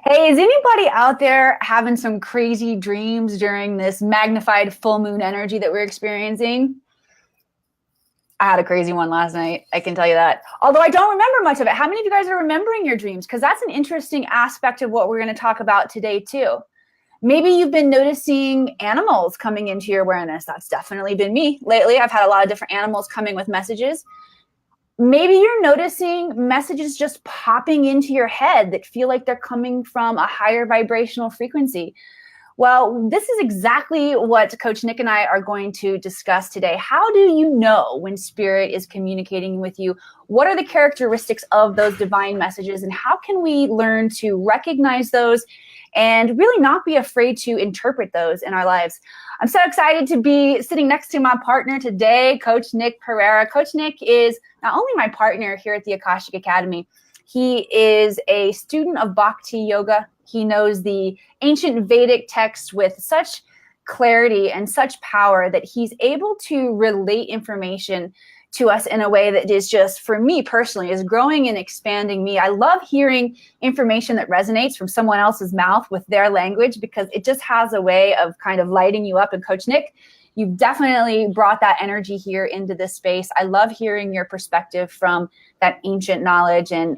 Hey, is anybody out there having some crazy dreams during this magnified full moon energy that we're experiencing? I had a crazy one last night. I can tell you that. Although I don't remember much of it. How many of you guys are remembering your dreams? Because that's an interesting aspect of what we're going to talk about today, too. Maybe you've been noticing animals coming into your awareness. That's definitely been me lately. I've had a lot of different animals coming with messages. Maybe you're noticing messages just popping into your head that feel like they're coming from a higher vibrational frequency. Well, this is exactly what Coach Nick and I are going to discuss today. How do you know when spirit is communicating with you? What are the characteristics of those divine messages? And how can we learn to recognize those and really not be afraid to interpret those in our lives? I'm so excited to be sitting next to my partner today, Coach Nick Pereira. Coach Nick is not only my partner here at the Akashic Academy, he is a student of Bhakti Yoga. He knows the ancient Vedic texts with such clarity and such power that he's able to relate information to us in a way that is just, for me personally, is growing and expanding me. I love hearing information that resonates from someone else's mouth with their language because it just has a way of kind of lighting you up. And Coach Nick, you've definitely brought that energy here into this space. I love hearing your perspective from that ancient knowledge and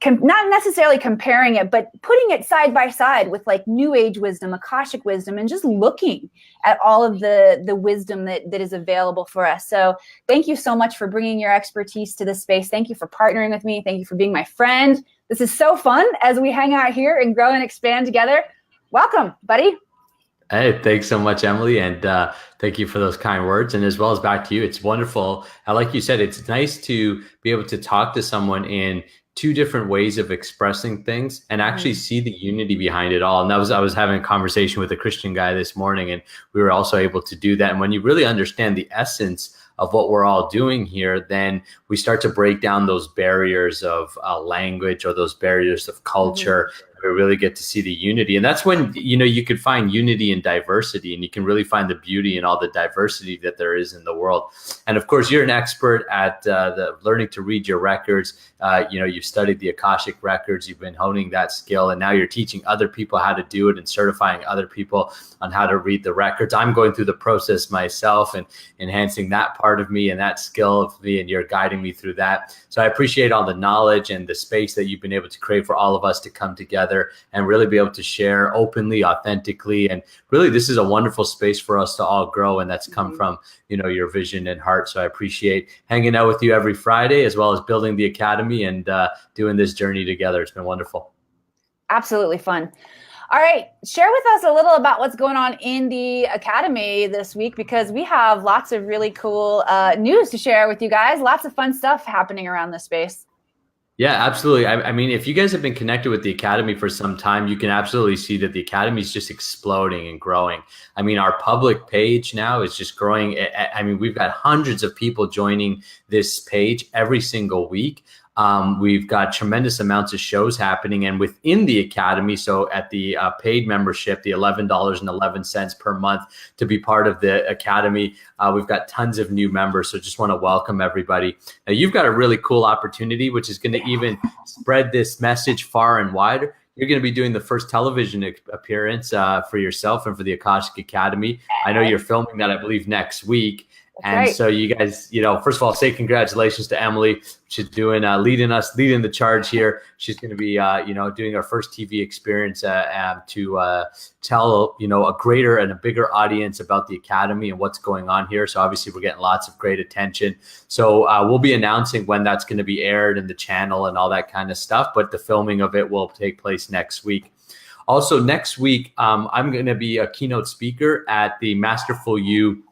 not necessarily comparing it, but putting it side by side with like new age wisdom, Akashic wisdom, and just looking at all of the wisdom that is available for us. So thank you so much for bringing your expertise to this space. Thank you for partnering with me. Thank you for being my friend. This is so fun as we hang out here and grow and expand together. Welcome, buddy. Hey, thanks so much, Emily, and thank you for those kind words. And as well as back to you, it's wonderful. Like you said, it's nice to be able to talk to someone in two different ways of expressing things and actually see the unity behind it all. And I was having a conversation with a Christian guy this morning, and we were also able to do that. And when you really understand the essence of what we're all doing here, then we start to break down those barriers of language or those barriers of culture. We really get to see the unity. And that's when, you could find unity in diversity, and you can really find the beauty in all the diversity that there is in the world. And of course, you're an expert at the learning to read your records. You've studied the Akashic Records, you've been honing that skill, and now you're teaching other people how to do it and certifying other people on how to read the records. I'm going through the process myself and enhancing that part of me and that skill of me, and you're guiding me through that. So I appreciate all the knowledge and the space that you've been able to create for all of us to come together and really be able to share openly, authentically. And really, this is a wonderful space for us to all grow. And that's come from, your vision and heart. So I appreciate hanging out with you every Friday, as well as building the Academy and doing this journey together. It's been wonderful. Absolutely fun. All right, share with us a little about what's going on in the Academy this week, because we have lots of really cool news to share with you guys. Lots of fun stuff happening around this space. Yeah, absolutely. I mean, if you guys have been connected with the Academy for some time, you can absolutely see that the Academy is just exploding and growing. I mean, our public page now is just growing. I mean, we've got hundreds of people joining this page every single week. We've got tremendous amounts of shows happening, and within the Academy, so at the paid membership, the $11.11 per month to be part of the Academy, we've got tons of new members. So just want to welcome everybody. Now, you've got a really cool opportunity, which is going to even spread this message far and wide. You're going to be doing the first television appearance for yourself and for the Akashic Academy. I know you're filming that, I believe, next week. And so you guys, first of all, say congratulations to Emily. She's doing, leading the charge here. She's going to be, doing our first TV experience to tell, a greater and a bigger audience about the Academy and what's going on here. So obviously we're getting lots of great attention. So we'll be announcing when that's going to be aired in the channel and all that kind of stuff. But the filming of it will take place next week. Also next week, I'm going to be a keynote speaker at the Masterful You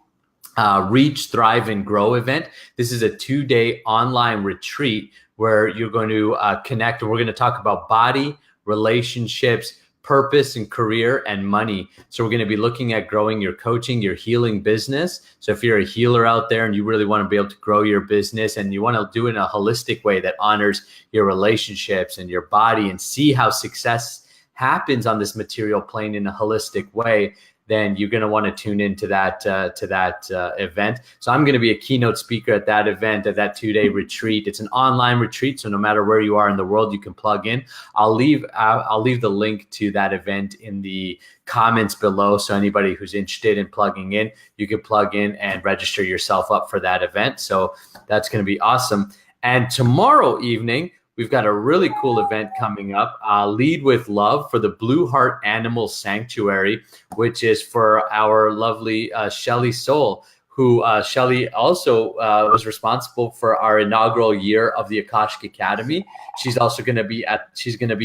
Reach, Thrive, and Grow event. This is a 2-day online retreat where you're going to connect, and we're going to talk about body, relationships, purpose, and career, and money. So we're going to be looking at growing your coaching, your healing business. So if you're a healer out there and you really want to be able to grow your business and you want to do it in a holistic way that honors your relationships and your body and see how success happens on this material plane in a holistic way, then you're going to want to tune into that event. So I'm going to be a keynote speaker at that event, at that 2-day retreat. It's an online retreat, so no matter where you are in the world, you can plug in. I'll leave the link to that event in the comments below. So anybody who's interested in plugging in, you can plug in and register yourself up for that event. So that's going to be awesome. And tomorrow evening, we've got a really cool event coming up, Lead with Love for the Blue Heart Animal Sanctuary, which is for our lovely Shelly Soul, who Shelly also was responsible for our inaugural year of the Akashic Academy. She's also going to be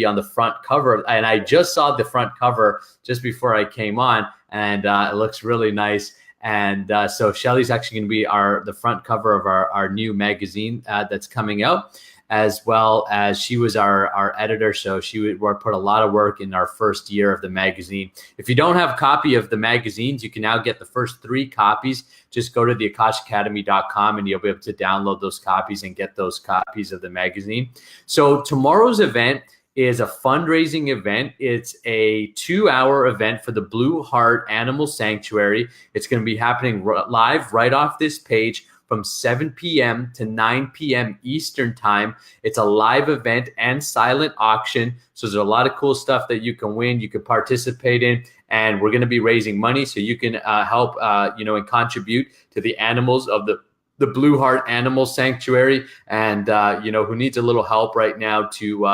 on the front cover, and I just saw the front cover just before I came on, and it looks really nice. And so Shelly's actually going to be the front cover of our new magazine that's coming out, as well as she was our editor. So she would put a lot of work in our first year of the magazine. If you don't have a copy of the magazines, you can now get the first 3 copies. Just go to the akashicacademy.com and you'll be able to download those copies and get those copies of the magazine. So tomorrow's event is a fundraising event. It's a 2-hour event for the Blue Heart Animal Sanctuary. It's going to be happening live right off this page from 7 p.m. to 9 p.m. Eastern time. It's a live event and silent auction. So there's a lot of cool stuff that you can win, you can participate in, and we're going to be raising money so you can help, and contribute to the animals of the Blue Heart Animal Sanctuary, and who needs a little help right now to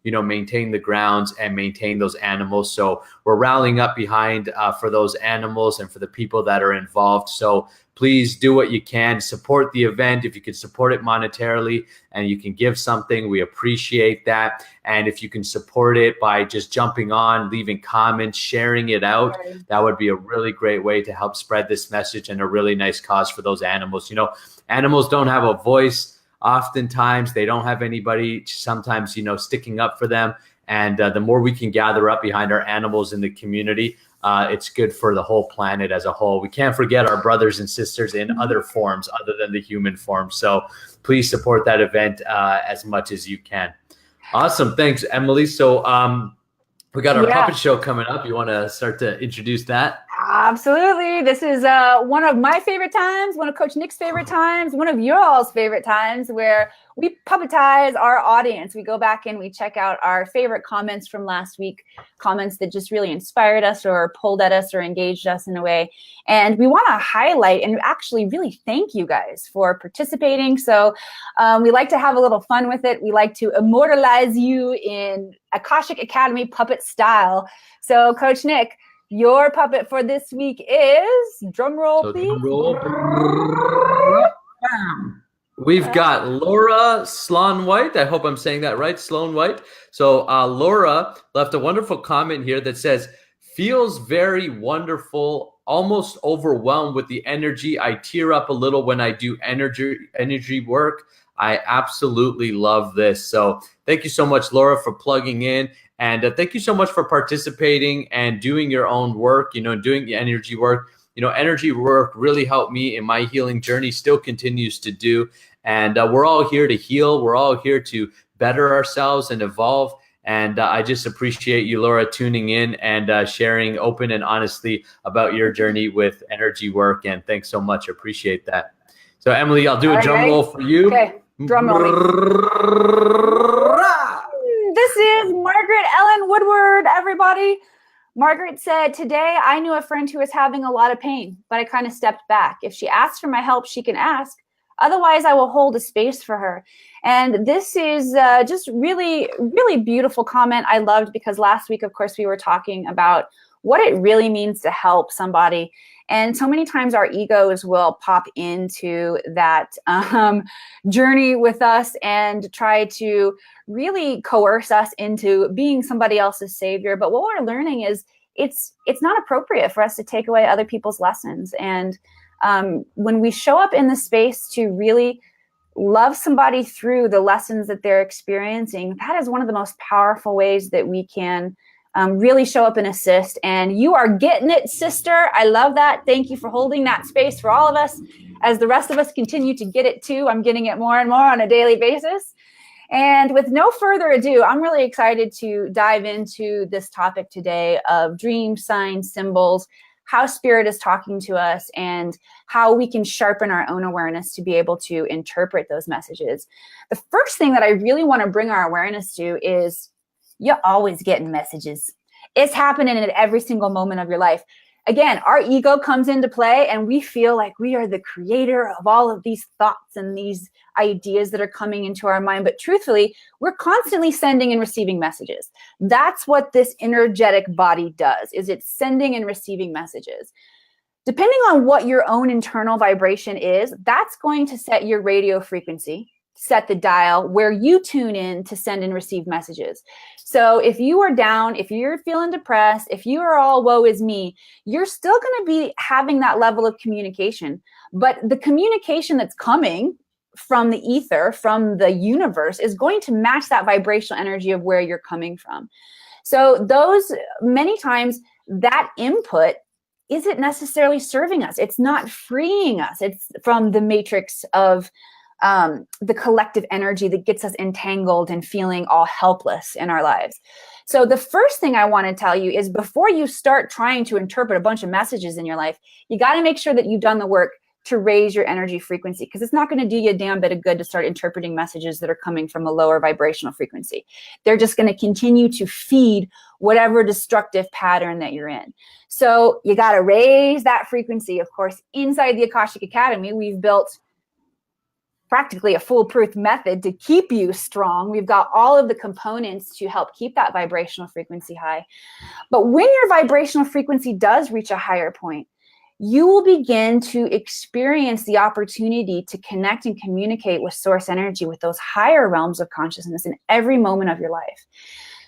maintain the grounds and maintain those animals. So we're rallying up behind for those animals and for the people that are involved. So please do what you can, support the event. If you can support it monetarily and you can give something, we appreciate that. And if you can support it by just jumping on, leaving comments, sharing it out, that would be a really great way to help spread this message and a really nice cause for those animals. Animals don't have a voice. Oftentimes they don't have anybody sometimes, sticking up for them. And the more we can gather up behind our animals in the community, it's good for the whole planet as a whole. We can't forget our brothers and sisters in other forms other than the human form. So please support that event as much as you can. Awesome. Thanks, Emily. So we got our puppet show coming up. You want to start to introduce that? Absolutely. This is one of my favorite times, one of Coach Nick's favorite times, one of y'all's favorite times, where we puppetize our audience. We go back and we check out our favorite comments from last week, comments that just really inspired us or pulled at us or engaged us in a way. And we want to highlight and actually really thank you guys for participating. So we like to have a little fun with it. We like to immortalize you in Akashic Academy puppet style. So Coach Nick, your puppet for this week is, drum roll, please. Drum roll. We've got Laura Sloan White. I hope I'm saying that right, Sloan White. So Laura left a wonderful comment here that says, feels very wonderful, almost overwhelmed with the energy. I tear up a little when I do energy work. I absolutely love this. So thank you so much, Laura, for plugging in. And thank you so much for participating and doing your own work, doing the energy work. Energy work really helped me in my healing journey, still continues to do. And we're all here to heal. We're all here to better ourselves and evolve. And I just appreciate you, Laura, tuning in and sharing open and honestly about your journey with energy work. And thanks so much. Appreciate that. So, Emily, I'll do a drum roll for you. Okay, drum roll. This is Margaret Ellen Woodward, everybody. Margaret said, today I knew a friend who was having a lot of pain, but I kind of stepped back. If she asks for my help, she can ask. Otherwise, I will hold a space for her. And this is just really, really beautiful comment I loved, because last week, of course, we were talking about what it really means to help somebody. And so many times our egos will pop into that journey with us and try to really coerce us into being somebody else's savior. But what we're learning is it's not appropriate for us to take away other people's lessons. And when we show up in the space to really love somebody through the lessons that they're experiencing, that is one of the most powerful ways that we can really show up and assist. And you are getting it, sister. I love that. Thank you for holding that space for all of us as the rest of us continue to get it too. I'm getting it more and more on a daily basis. And with no further ado, I'm really excited to dive into this topic today of dreams, signs, symbols, how spirit is talking to us, and how we can sharpen our own awareness to be able to interpret those messages. The first thing that I really want to bring our awareness to is you're always getting messages. It's happening at every single moment of your life. Again, our ego comes into play and we feel like we are the creator of all of these thoughts and these ideas that are coming into our mind. But truthfully, we're constantly sending and receiving messages. That's what this energetic body does, is it's sending and receiving messages. Depending on what your own internal vibration is, that's going to set your radio frequency, set the dial where you tune in to send and receive messages. So if you are down, if you're feeling depressed, if you are all woe is me, you're still going to be having that level of communication. But the communication that's coming from the ether, from the universe, is going to match that vibrational energy of where you're coming from. So those, many times, that input isn't necessarily serving us. It's not freeing us. It's from the matrix of the collective energy that gets us entangled and feeling all helpless in our lives. So the first thing I want to tell you is, before you start trying to interpret a bunch of messages in your life, you got to make sure that you've done the work to raise your energy frequency, because it's not going to do you a damn bit of good to start interpreting messages that are coming from a lower vibrational frequency. They're just going to continue to feed whatever destructive pattern that you're in. So you got to raise that frequency. Of course, inside the Akashic Academy, we've built practically a foolproof method to keep you strong. We've got all of the components to help keep that vibrational frequency high. But when your vibrational frequency does reach a higher point, you will begin to experience the opportunity to connect and communicate with source energy, with those higher realms of consciousness in every moment of your life.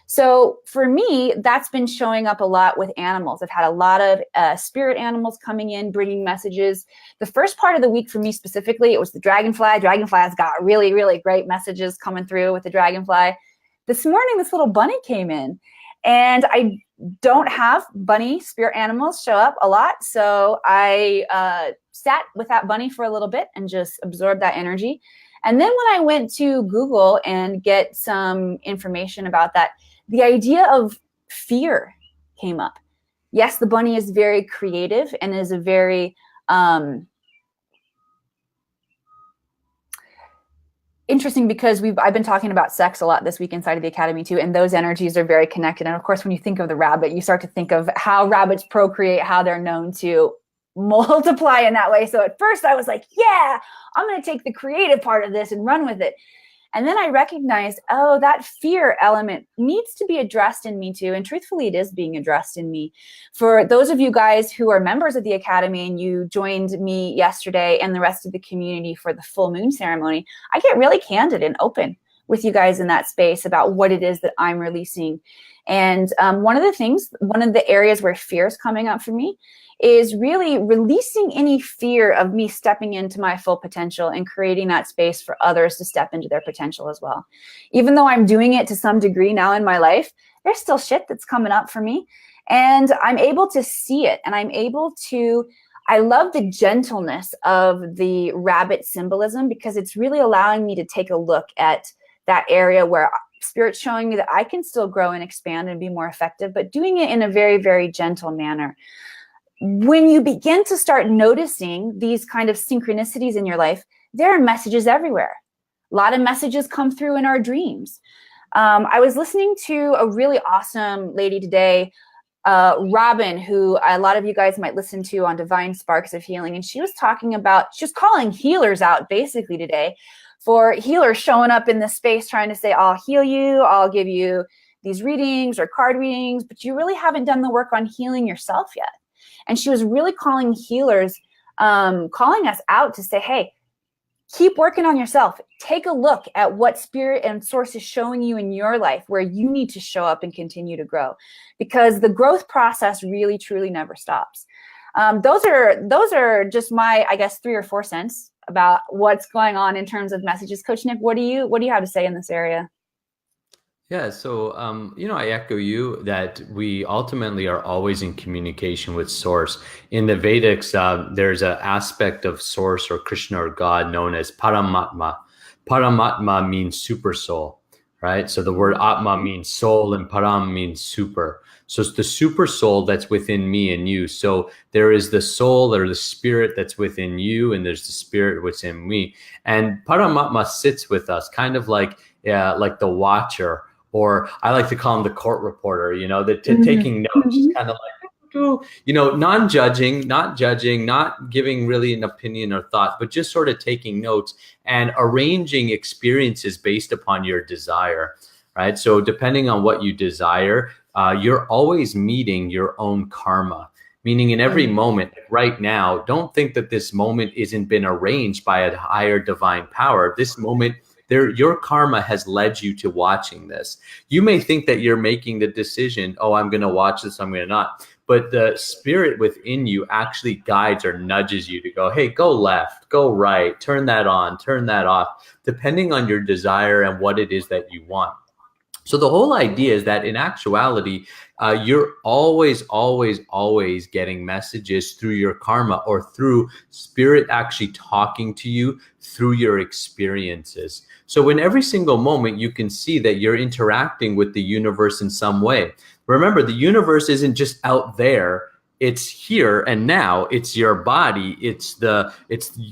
So for me, that's been showing up a lot with animals. I've had a lot of spirit animals coming in, bringing messages. The first part of the week for me specifically, it was the dragonfly. Dragonfly's got really, really great messages coming through with the dragonfly. This morning, this little bunny came in, and I don't have bunny spirit animals show up a lot. So I sat with that bunny for a little bit and just absorbed that energy. And then when I went to Google and get some information about that, the idea of fear came up. Yes, the bunny is very creative and is a very interesting, because I've been talking about sex a lot this week inside of the Academy too, and those energies are very connected. And of course, when you think of the rabbit, you start to think of how rabbits procreate, how they're known to multiply in that way. So at first I was like, yeah, I'm going to take the creative part of this and run with it. And then I recognized, oh, that fear element needs to be addressed in me too. And truthfully, it is being addressed in me. For those of you guys who are members of the Academy and you joined me yesterday and the rest of the community for the full moon ceremony, I get really candid and open with you guys in that space about what it is that I'm releasing. And one of the areas where fear is coming up for me is really releasing any fear of me stepping into my full potential and creating that space for others to step into their potential as well. Even though I'm doing it to some degree now in my life, there's still shit that's coming up for me. And I'm able to see it, and I love the gentleness of the rabbit symbolism, because it's really allowing me to take a look at that area where Spirit's showing me that I can still grow and expand and be more effective, but doing it in a very, very gentle manner. When you begin to start noticing these kind of synchronicities in your life, there are messages everywhere. A lot of messages come through in our dreams. I was listening to a really awesome lady today, Robin, who a lot of you guys might listen to on Divine Sparks of Healing. And she was calling healers out basically today, for healers showing up in this space trying to say, I'll heal you, I'll give you these readings or card readings, but you really haven't done the work on healing yourself yet. And she was really calling healers, calling us out to say, hey, keep working on yourself. Take a look at what Spirit and Source is showing you in your life, where you need to show up and continue to grow, because the growth process really, truly never stops. Those are just my, I guess, 3 or 4 cents about what's going on in terms of messages. Coach Nick, what do you have to say in this area? Yeah, so, I echo you that we ultimately are always in communication with Source. In the Vedics, there's an aspect of Source or Krishna or God known as Paramatma. Paramatma means super soul, right? So the word Atma means soul and Param means super. So it's the super soul that's within me and you. So there is the soul or the spirit that's within you, and there's the spirit within me. And Paramatma sits with us, kind of like the watcher, or I like to call him the court reporter, taking notes, just kind of like, non-judging, not judging, not giving really an opinion or thought, but just sort of taking notes and arranging experiences based upon your desire, right? So depending on what you desire, you're always meeting your own karma, meaning in every moment right now, don't think that this moment isn't been arranged by a higher divine power. This moment, your karma has led you to watching this. You may think that you're making the decision, oh, I'm going to watch this, I'm going to not. But the spirit within you actually guides or nudges you to go, hey, go left, go right, turn that on, turn that off, depending on your desire and what it is that you want. So the whole idea is that in actuality, you're always, always, always getting messages through your karma or through spirit actually talking to you through your experiences. So in every single moment, you can see that you're interacting with the universe in some way. Remember, the universe isn't just out there. It's here and now. It's your body. It's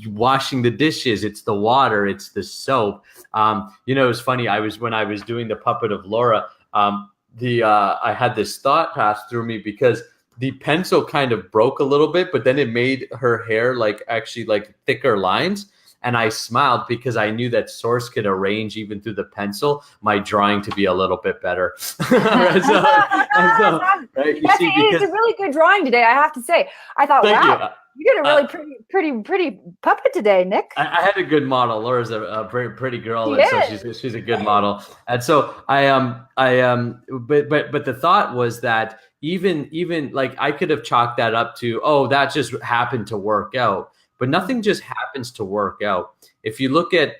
washing the dishes. It's the water. It's the soap. It was funny. When I was doing the puppet of Laura, I had this thought pass through me because the pencil kind of broke a little bit, but then it made her hair actually thicker lines. And I smiled because I knew that Source could arrange even through the pencil my drawing to be a little bit better. Right? It's a really good drawing today, I have to say. I thought, wow, you did a really pretty puppet today, Nick. I had a good model. Laura's a very pretty girl, and so she's a good model. And so but the thought was that even like I could have chalked that up to, oh, that just happened to work out. But nothing just happens to work out. If you look at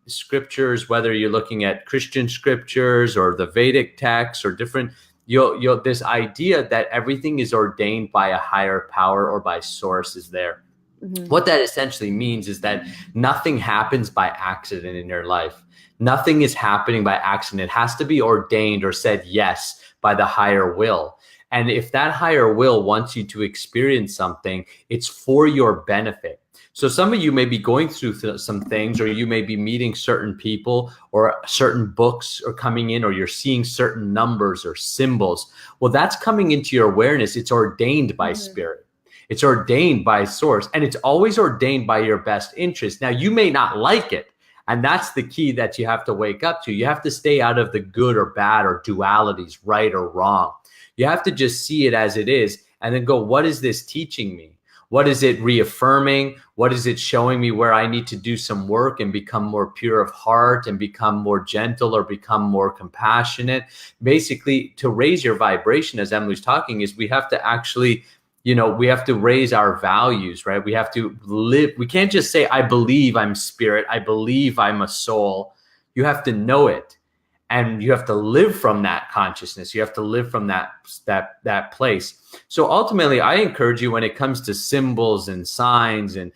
scriptures, whether you're looking at Christian scriptures or the Vedic texts or different, you'll this idea that everything is ordained by a higher power or by source is there. Mm-hmm. What that essentially means is that nothing happens by accident in your life. Nothing is happening by accident. It has to be ordained or said yes by the higher will. And if that higher will wants you to experience something, it's for your benefit. So some of you may be going through some things, or you may be meeting certain people, or certain books are coming in, or you're seeing certain numbers or symbols. Well, that's coming into your awareness. It's ordained by spirit. It's ordained by source, and it's always ordained by your best interest. Now, you may not like it. And that's the key that you have to wake up to. You have to stay out of the good or bad or dualities, right or wrong. You have to just see it as it is and then go, what is this teaching me? What is it reaffirming? What is it showing me where I need to do some work and become more pure of heart and become more gentle or become more compassionate? Basically, to raise your vibration, as Emily's talking, is we have to actually, we have to raise our values, right? We have to live. We can't just say, I believe I'm spirit. I believe I'm a soul. You have to know it. And you have to live from that consciousness. You have to live from that place. So ultimately, I encourage you when it comes to symbols and signs and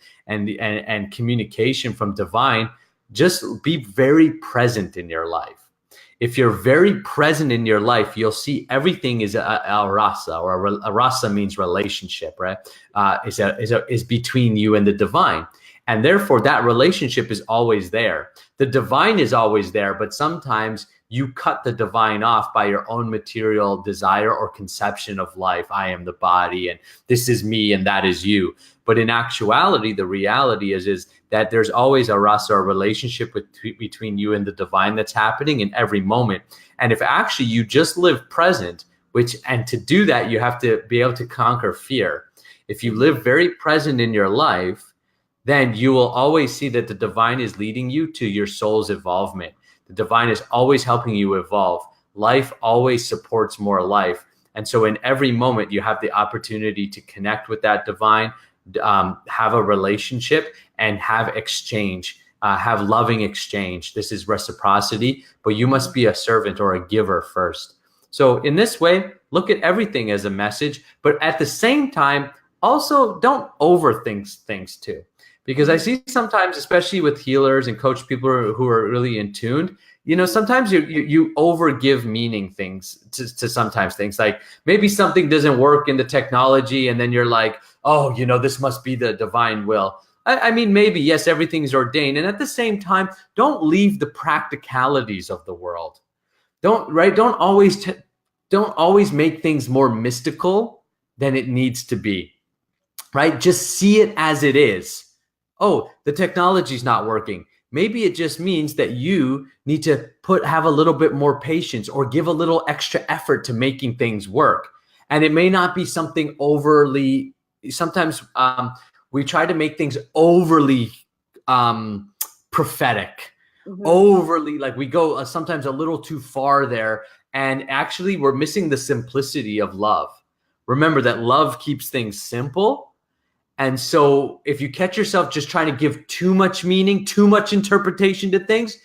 communication from divine, just be very present in your life. If you're very present in your life, you'll see everything is a rasa, or a rasa means relationship, right? Is between you and the divine. And therefore, that relationship is always there. The divine is always there, but sometimes you cut the divine off by your own material desire or conception of life. I am the body, and this is me, and that is you. But in actuality, the reality is that there's always a rasa, or relationship between you and the divine that's happening in every moment. And if actually you just live present, and to do that, you have to be able to conquer fear. If you live very present in your life, then you will always see that the divine is leading you to your soul's evolvement. The divine is always helping you evolve. Life always supports more life. And so in every moment, you have the opportunity to connect with that divine, have a relationship, and have exchange, have loving exchange. This is reciprocity, but you must be a servant or a giver first. So in this way, look at everything as a message, but at the same time, also don't overthink things too. Because I see sometimes, especially with healers and coach people who are really in tune, you know, sometimes you overgive meaning things to sometimes things, like maybe something doesn't work in the technology and then you're like, oh, you know, this must be the divine will. I mean, maybe, yes, everything's ordained. And at the same time, don't leave the practicalities of the world. Don't always make things more mystical than it needs to be, right? Just see it as it is. Oh, the technology's not working. Maybe it just means that you need to have a little bit more patience or give a little extra effort to making things work. And it may not be something overly, sometimes we try to make things overly prophetic, overly, like we go sometimes a little too far there. And actually we're missing the simplicity of love. Remember that love keeps things simple. And so if you catch yourself just trying to give too much meaning, too much interpretation to things,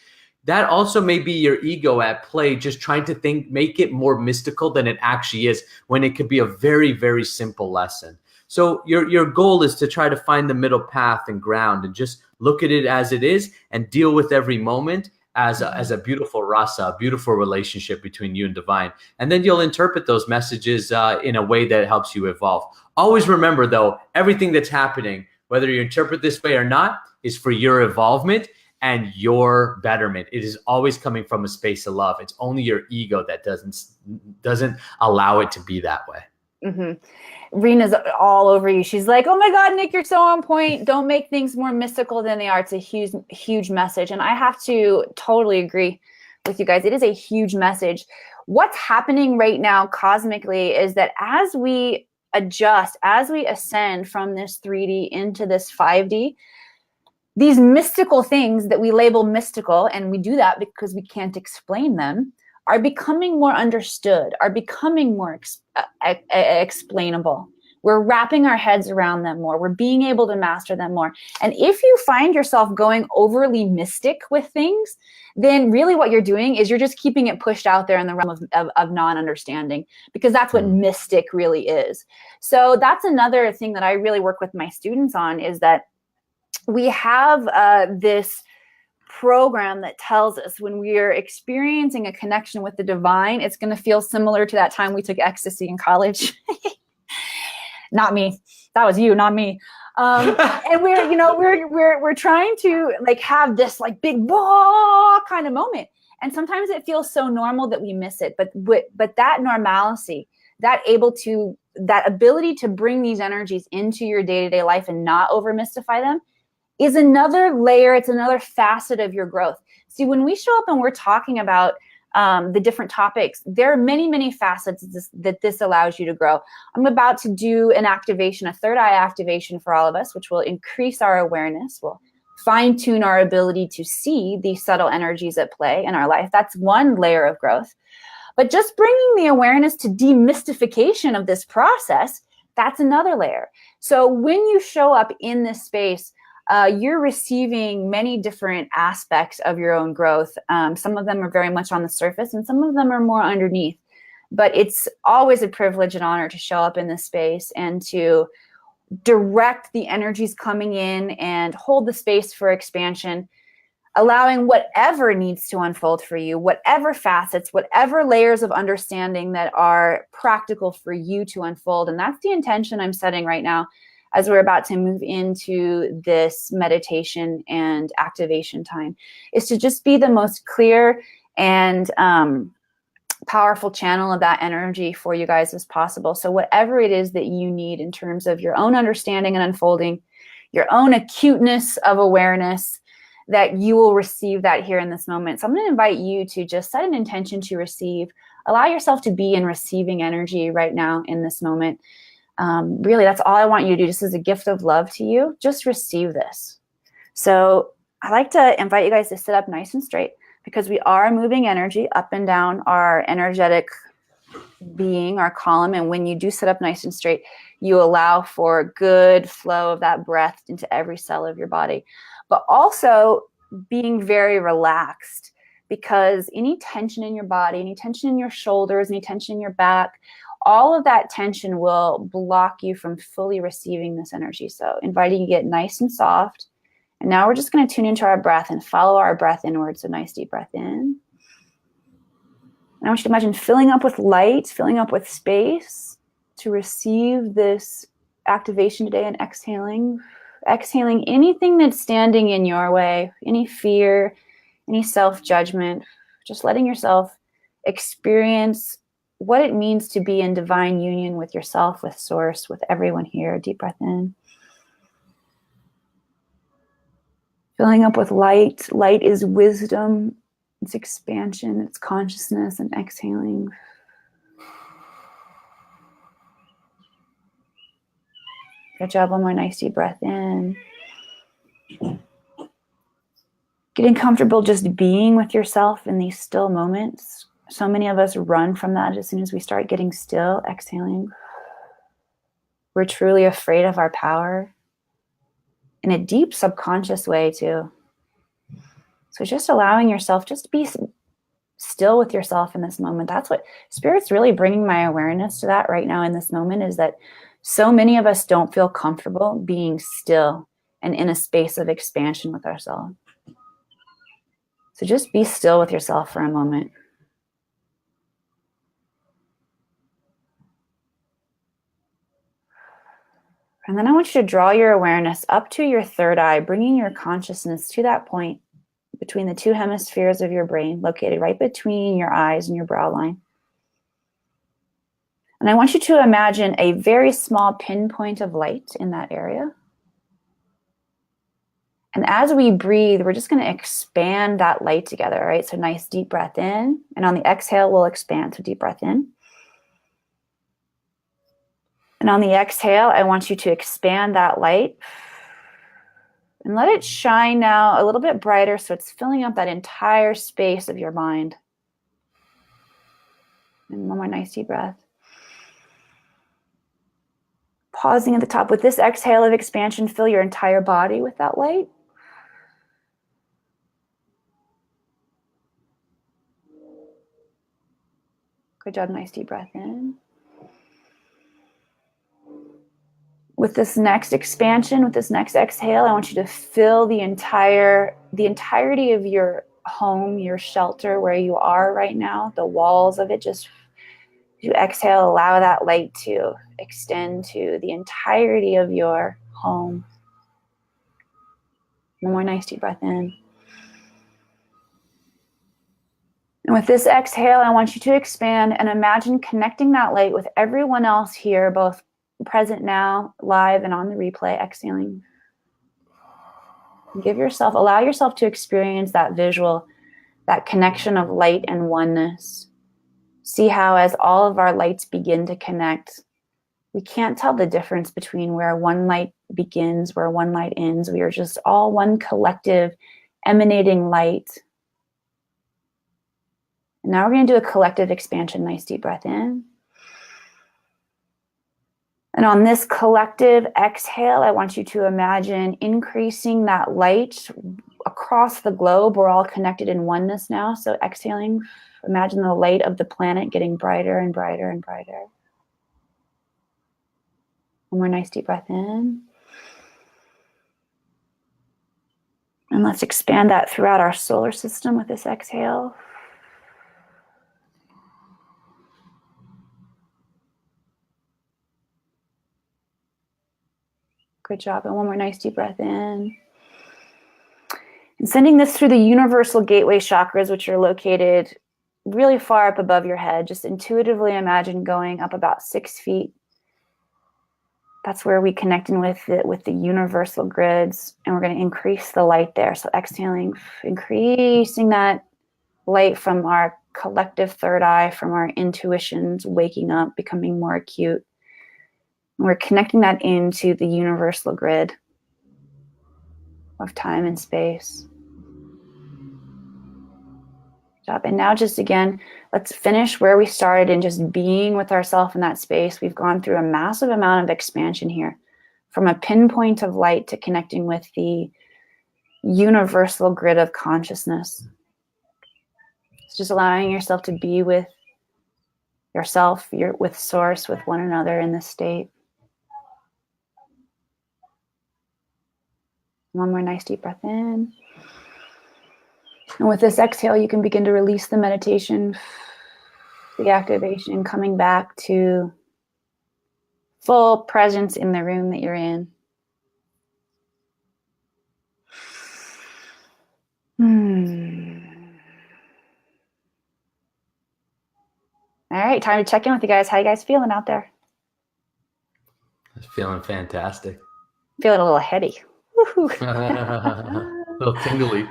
that also may be your ego at play, just trying to make it more mystical than it actually is, when it could be a very, very simple lesson. So your goal is to try to find the middle path and ground and just look at it as it is and deal with every moment as a beautiful rasa, a beautiful relationship between you and divine. And then you'll interpret those messages in a way that helps you evolve. Always remember, though, everything that's happening, whether you interpret this way or not, is for your involvement and your betterment. It is always coming from a space of love. It's only your ego that doesn't allow it to be that way. Rena's all over you. She's like, oh my God, Nick, you're so on point. Don't make things more mystical than they are. It's a huge, huge message. And I have to totally agree with you guys. It is a huge message. What's happening right now cosmically is that as we adjust, as we ascend from this 3D into this 5D, these mystical things that we label mystical, and we do that because we can't explain them, are becoming more understood, are becoming more explainable. We're wrapping our heads around them more. We're being able to master them more. And if you find yourself going overly mystic with things, then really what you're doing is you're just keeping it pushed out there in the realm of non-understanding, because that's what mystic really is. So that's another thing that I really work with my students on, is that we have this program that tells us when we are experiencing a connection with the divine, it's going to feel similar to that time we took ecstasy in college. Not me. That was you, not me. And we're trying to like have this like big whoa kind of moment. And sometimes it feels so normal that we miss it. But that normalcy, that ability to bring these energies into your day-to-day life and not over mystify them, is another layer. It's another facet of your growth. See, when we show up and we're talking about the different topics, there are many, many facets that this allows you to grow. I'm about to do an activation, a third eye activation for all of us, which will increase our awareness, will fine tune our ability to see these subtle energies at play in our life. That's one layer of growth. But just bringing the awareness to demystification of this process, that's another layer. So when you show up in this space, you're receiving many different aspects of your own growth. Some of them are very much on the surface and some of them are more underneath. But it's always a privilege and honor to show up in this space and to direct the energies coming in and hold the space for expansion, allowing whatever needs to unfold for you, whatever facets, whatever layers of understanding that are practical for you to unfold. And that's the intention I'm setting right now, as we're about to move into this meditation and activation time, is to just be the most clear and powerful channel of that energy for you guys as possible. So whatever it is that you need in terms of your own understanding and unfolding, your own acuteness of awareness, that you will receive that here in this moment. So I'm going to invite you to just set an intention to receive. Allow yourself to be in receiving energy right now in this moment. Really, that's all I want you to do. Just as a gift of love to you, just receive this. So I like to invite you guys to sit up nice and straight, because we are moving energy up and down our energetic being, our column. And when you do sit up nice and straight, you allow for good flow of that breath into every cell of your body, but also being very relaxed, because any tension in your body, any tension in your shoulders, any tension in your back, all of that tension will block you from fully receiving this energy. So inviting you to get nice and soft, And now we're just going to tune into our breath and follow our breath inward. So nice deep breath in. And I want you to imagine filling up with light, filling up with space to receive this activation today, and exhaling anything that's standing in your way, any fear, any self-judgment, just letting yourself experience what it means to be in divine union with yourself, with source, with everyone here. Deep breath in. Filling up with light. Light is wisdom, it's expansion, it's consciousness, and exhaling. Good job. One more nice deep breath in. Getting comfortable just being with yourself in these still moments. So many of us run from that as soon as we start getting still. Exhaling. We're truly afraid of our power in a deep subconscious way too. So just allowing yourself, just to be still with yourself in this moment. That's what Spirit's really bringing my awareness to that right now in this moment, is that so many of us don't feel comfortable being still and in a space of expansion with ourselves. So just be still with yourself for a moment. And then I want you to draw your awareness up to your third eye, bringing your consciousness to that point between the two hemispheres of your brain, located right between your eyes and your brow line. And I want you to imagine a very small pinpoint of light in that area. And as we breathe, we're just going to expand that light together, right? So nice deep breath in. And on the exhale, we'll expand. So deep breath in. And on the exhale, I want you to expand that light. And let it shine now a little bit brighter so it's filling up that entire space of your mind. And one more nice deep breath. Pausing at the top. With this exhale of expansion, fill your entire body with that light. Good job. Nice deep breath in. With this next expansion, with this next exhale, I want you to fill the entirety of your home, your shelter, where you are right now, the walls of it. Just as you exhale, allow that light to extend to the entirety of your home. One more nice deep breath in. And with this exhale, I want you to expand and imagine connecting that light with everyone else here, both present now, live, and on the replay. Exhaling. Allow yourself to experience that visual, that connection of light and oneness. See how as all of our lights begin to connect, we can't tell the difference between where one light begins, where one light ends. We are just all one collective emanating light. And now we're going to do a collective expansion. Nice deep breath in. And on this collective exhale, I want you to imagine increasing that light across the globe. We're all connected in oneness now. So exhaling, imagine the light of the planet getting brighter and brighter and brighter. One more nice deep breath in. And let's expand that throughout our solar system with this exhale. Good job. And one more nice deep breath in. And sending this through the universal gateway chakras, which are located really far up above your head. Just intuitively imagine going up about 6 feet. That's where we connect in with the universal grids. And we're going to increase the light there. So exhaling, increasing that light from our collective third eye, from our intuitions, waking up, becoming more acute. We're connecting that into the universal grid of time and space. And now just again, let's finish where we started in just being with ourselves in that space. We've gone through a massive amount of expansion here, from a pinpoint of light to connecting with the universal grid of consciousness. It's just allowing yourself to be with yourself, with source, with one another in this state. One more nice deep breath in. And with this exhale, you can begin to release the meditation, the activation, coming back to full presence in the room that you're in. All right, time to check in with you guys. How you guys feeling out there? Feeling fantastic. Feeling a little heady. A little tingly.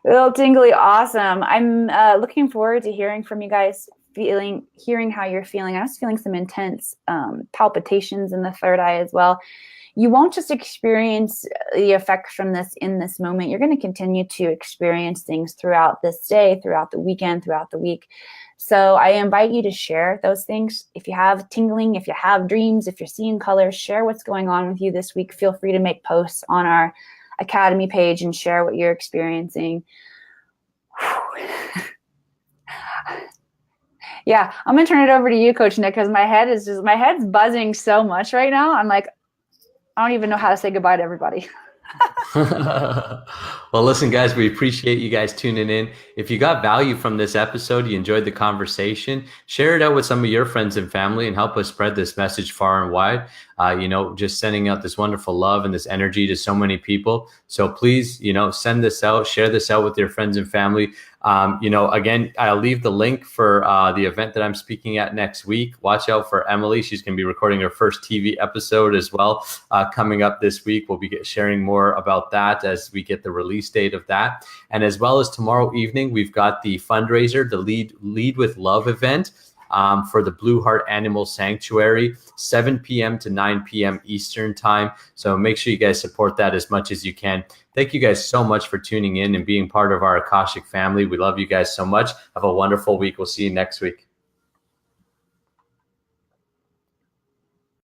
A little tingly, awesome. I'm looking forward to hearing from you guys, hearing how you're feeling. I was feeling some intense palpitations in the third eye as well. You won't just experience the effects from this in this moment. You're going to continue to experience things throughout this day, throughout the weekend, throughout the week. So I invite you to share those things. If you have tingling, if you have dreams, if you're seeing colors, share what's going on with you this week. Feel free to make posts on our Academy page and share what you're experiencing. Yeah, I'm going to turn it over to you, Coach Nick, because my head's buzzing so much right now. I'm like, I don't even know how to say goodbye to everybody. Well, listen, guys, we appreciate you guys tuning in. If you got value from this episode, you enjoyed the conversation, share it out with some of your friends and family and help us spread this message far and wide. Just sending out this wonderful love and this energy to so many people. So please, send this out, share this out with your friends and family. Again, I'll leave the link for the event that I'm speaking at next week. Watch out for Emily. She's going to be recording her first TV episode as well coming up this week. We'll be sharing more about that as we get the release date of that. And as well as tomorrow evening, we've got the fundraiser, the Lead with Love event for the Blue Heart Animal Sanctuary, 7 p.m. to 9 p.m. Eastern time. So make sure you guys support that as much as you can. Thank you guys so much for tuning in and being part of our Akashic family. We love you guys so much. Have a wonderful week. We'll see you next week.